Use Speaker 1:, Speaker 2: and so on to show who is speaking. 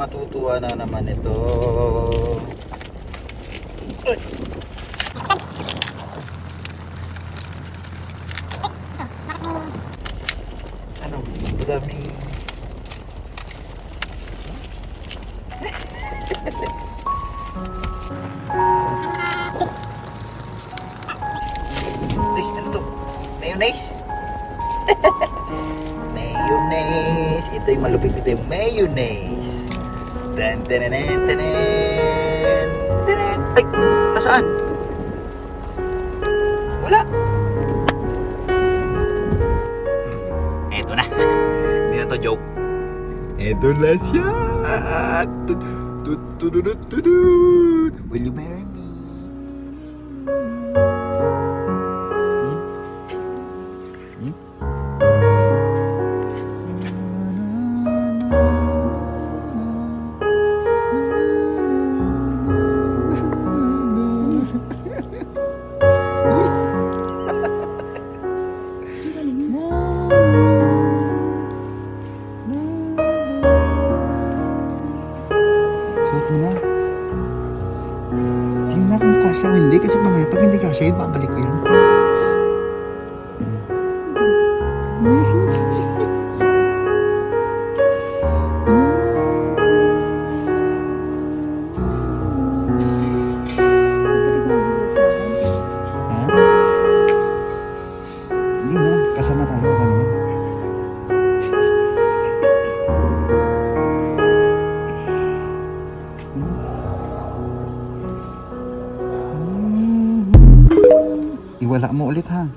Speaker 1: Matutuwa na naman ito. Ay. Ano? Daming ay, ano to? Mayonnaise? Mayonnaise. Ito yung malupit, ito yung mayonnaise. Ten tenen tenen tenen. Ay, nasaan? Wala. Eto na. Hindi na to joke. Eto na siya. Tututututut. Will you marry me?
Speaker 2: Suot mo na. Tingnan kung kasya o hindi. Kasi mamaya pag hindi kasya, babalik ko yan. Ha? Hindi na. Kasama tayo kanina. Iwala mo ulit ha.